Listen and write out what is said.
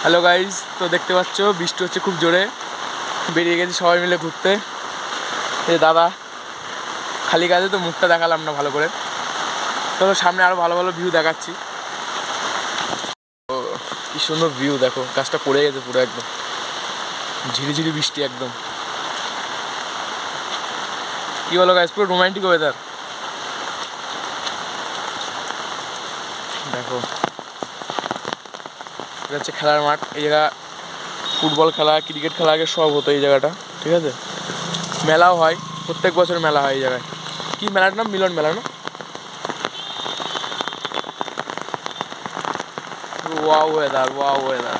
Hello guys, তো দেখতে পাচ্ছ বৃষ্টি হচ্ছে খুব জোরে। বেরিয়ে গেছি সবাই মিলে ঘুরতে। এই দাদা খালি গাছে তো মুখটা দেখালাম না ভালো করে, তো সামনে আরও ভালো ভালো ভিউ দেখাচ্ছি। কি সুন্দর ভিউ দেখো, গাছটা পড়ে গেছে পুরো একদম ঝিরিঝিরি বৃষ্টি একদম। কি বলো গাইজ, পুরো রোমান্টিক ওয়েদার। দেখো এটা হচ্ছে খেলার মাঠ। এই জায়গা ফুটবল খেলা, ক্রিকেট খেলা আগে সব হতো এই জায়গাটা, ঠিক আছে। মেলাও হয়, প্রত্যেক বছর মেলা হয় এই জায়গায়। কি মেলার নাম? মিলন মেলা না? Wow weather, wow weather.